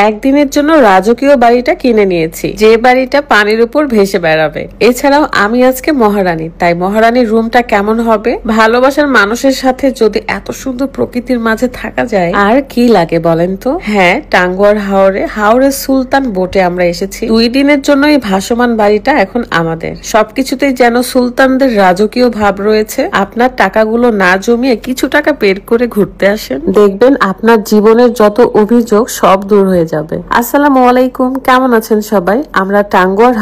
একদিনের জন্য রাজকীয় বাড়িটা কিনে নিয়েছি, যে বাড়িটা পানির উপর ভেসে বেড়াবে। এছাড়াও আমি আজকে মহারানী, তাই মহারানীর রুমটা কেমন হবে, ভালোবাসার মানুষের সাথে যদি এত সুন্দর প্রকৃতির মাঝে থাকা যায় আর কি লাগে বলেন তো। হ্যাঁ, টাঙ্গুয়ার হাওরে সুলতান বোটে আমরা এসেছি। 2 দিনের জন্য এই ভাসমান বাড়িটা এখন আমাদের। সবকিছুতেই যেন সুলতানদের রাজকীয় ভাব রয়েছে। আপনার টাকাগুলো না জমিয়ে কিছু টাকা বের করে ঘুরতে আসেন, দেখবেন আপনার জীবনের যত অভিযোগ সব দূর হয়ে যাবে। আসসালামু আলাইকুম, কেমন আছেন সবাই? আমরা টাঙ্গুয়ার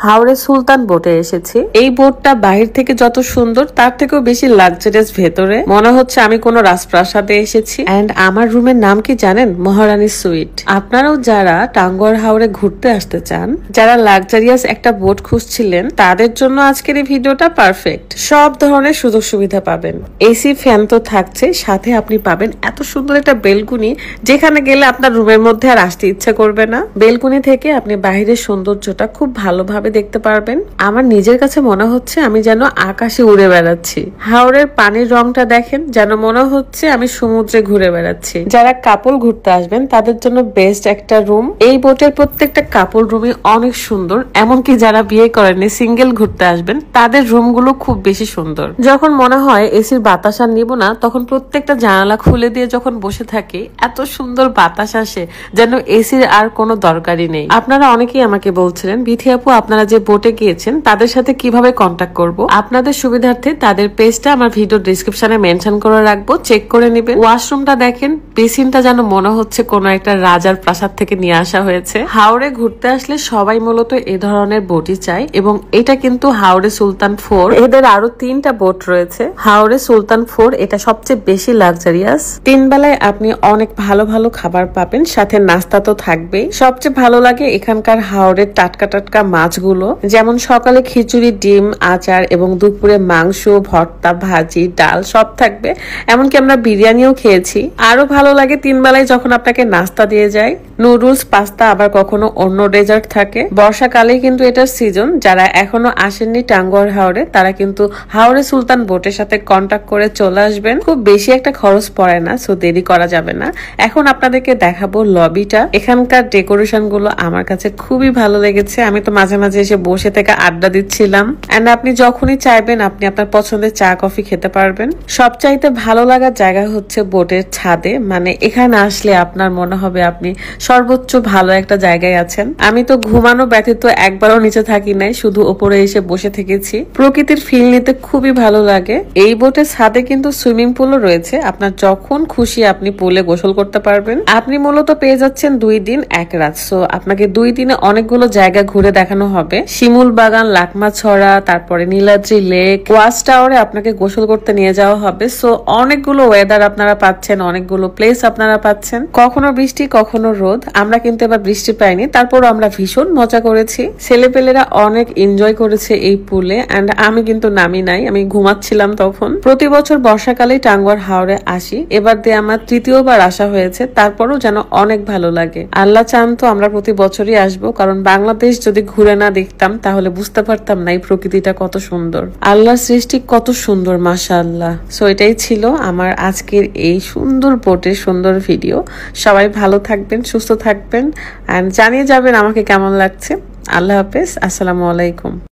হাওরে সুলতান বোটে এসেছি। এই বোটটা বাহির থেকে যত সুন্দর তার থেকেও বেশি লাক্সারিয়াস ভেতরে। মনে হচ্ছে আমি কোনো রাজপ্রাসাদে এসেছি। এন্ড আমার রুমের নাম কি জানেন? মহারানী সুইট। আপনারাও যারা টাঙ্গুয়ার হাওরে ঘুরতে আসতে চান, যারা লাক্সারিয়াস একটা বোট খুঁজছিলেন, তাদের জন্য আজকের এই ভিডিওটা পারফেক্ট। সব ধরনের সুযোগ সুবিধা পাবেন, এসি ফ্যান তো থাকছে, সাথে আপনি পাবেন এত সুন্দর একটা বেলকুনি, যেখানে গেলে আপনার রুমের মধ্যে আর আসতে ইচ্ছা করবে না। বেলকুনি থেকে আপনি বাহিরের সৌন্দর্যটা খুব ভালোভাবে দেখতে পারবেন। আমার নিজের কাছে মনে হচ্ছে আমি যেন আকাশে উড়ে বেড়াচ্ছি। হাওরের পানির রংটা দেখেন, যেন মনে হচ্ছে আমি সমুদ্রে ঘুরে বেড়াচ্ছি। যারা কাপল ঘুরতে আসবেন তাদের জন্য বেস্ট একটা রুম। এই বোটের প্রত্যেকটা কাপল রুমই অনেক সুন্দর। এমনকি যারা বিয়ে করেননি, সিঙ্গেল ঘুরতে আসবেন, তাদের রুমগুলো খুব বেশি সুন্দর। যখন মনে হয় এসির বাতাস আর নিব না, তখন প্রত্যেকটা জানালা খুলে দিয়ে যখন বসে থাকি, এত সুন্দর বাতাস আসে যেন এসির আর কোনো দরকারই নেই। আপনারা অনেকেই আমাকে বলছিলেন, বিথি আপু আপনারা যে বোটে গিয়েছেন তাদের সাথে কিভাবে কন্ট্যাক্ট করব। আপনাদের সুবিধার্থে তাদের পেজটা আমার ভিডিও ডেসক্রিপশনে মেনশন করে রাখবো, চেক করে নেবেন। ওয়াশরুমটা দেখেন, বেসিনটা যেন মনে হচ্ছে কোনো একটা রাজার প্রাসাদ থেকে নিয়ে আসা হয়েছে। হাওড়ে ঘুরতে আসলে সবাই মূলত এ ধরনের বোটই চায়, এবং এটা কিন্তু হাওড়ে সুলতান 4। এদের আরো 3টা বোট রয়েছে। হাওড়ে সুলতান 4 এটা সবচেয়ে বেশি লাক্সারিয়াস। 3 বেলায় আপনি অনেক ভালো ভালো খাবার পাবেন, সাথে নাস্তা তো থাকবেই। সবচেয়ে ভালো লাগে এখানকার হাওড়ের টাটকা টাটকা মাছগুলো, যেমন সকালে খিচুড়ি, ডিম, আচার এবং দুপুরে মাংস, ভর্তা, ভাজি, ডাল সব থাকবে। এমনকি আমরা বিরিয়ানিও খেয়েছি। আরো ভালো লাগে 3 বেলায় যখন আপনাকে নাস্তা দিয়ে যায়, নুডলস, পাস্তা, আবার কখনো অন্য ডেজার্ট থাকে। বর্ষাকালেই কিন্তু এটার সিজন। যারা এখনো আসেননি টাঙ্গুয়ার হাওরে, তারা কিন্তু হাওরে সুলতান বোটের সাথে কন্ট্যাক্ট করে চলে আসবেন। খুব বেশি একটা খরচ পড়ে না, সো দেরি করা যাবে না। এখন আপনাদেরকে দেখাবো লবিটা। এখানকার ডেকোরেশন গুলো আমার কাছে খুবই ভালো লেগেছে। আমি তো মাঝে মাঝে এসে বসে থেকে আড্ডা দিচ্ছিলাম। এন্ড আপনি যখনই চাইবেন আপনি আপনার পছন্দের চা কফি খেতে পারবেন। সবচাইতে ভালো লাগার জায়গা হচ্ছে বোটের ছাদে। মানে এখানে আসলে আপনার মনে হবে আপনি সর্বোচ্চ ভালো একটা জায়গায় আছেন। আমি তো ঘুমানো ব্যতীত একবারও নিচে থাকি নাই, শুধু উপরে এসে বসে থেকেছি। প্রকৃতির ফিল নিতে খুবই ভালো লাগে। এই বোটের ছাদে কিন্তু সুইমিং পুলও রয়েছে। আপনার যখন খুশি আপনি পুলে গোসল করতে পারবেন। আপনি মূলত পেয়ে যাচ্ছেন 2 দিন 1 রাত। সো আপনাকে 2 দিনে অনেকগুলো জায়গা ঘুরে দেখানো হবে। শিমুল বাগান, লাকমা ছড়া, তারপরে নীলাদ্রি লেক, ওয়াচ টাওয়ারে আপনাকে গোসল করতে নিয়ে যাওয়া হবে। সো অনেকগুলো ওয়েদার আপনারা পাচ্ছেন, অনেকগুলো প্লেস আপনারা পাচ্ছেন। কখনো বৃষ্টি, কখনো রোদ। আমরা কিন্তু এবার বৃষ্টি পাইনি, তারপর আমরা ভীষণ মজা করেছি। ছেলেপেলেরা অনেক এনজয় করেছে এই পুলে। এন্ড আমি কিন্তু নামি নাই, আমি ঘুমাচ্ছিলাম তখন। প্রতি বছর বর্ষাকালেই টাঙ্গুয়ার হাওরে আসি। এবার দিয়ে আমার 3য়বার আসা হয়েছে, তারপরও যেন অনেক ভালো লাগে। আল্লাহ চান তো আমরা প্রতি বছরই আসবো, কারণ বাংলাদেশ যদি ঘুরে না দেখতাম তাহলে বুঝতে পারতাম না এই প্রকৃতিটা কত সুন্দর। আল্লাহর সৃষ্টি কত সুন্দর, মাশাআল্লাহ। সো এটাই ছিল আমার আজকের এই সুন্দর বোটের সুন্দর ভিডিও। সবাই ভালো থাকবেন, সুস্থ থাকবেন, এন্ড জানিয়ে যাবেন আমাকে কেমন লাগছে। আল্লাহ হাফেজ, আসসালামু আলাইকুম।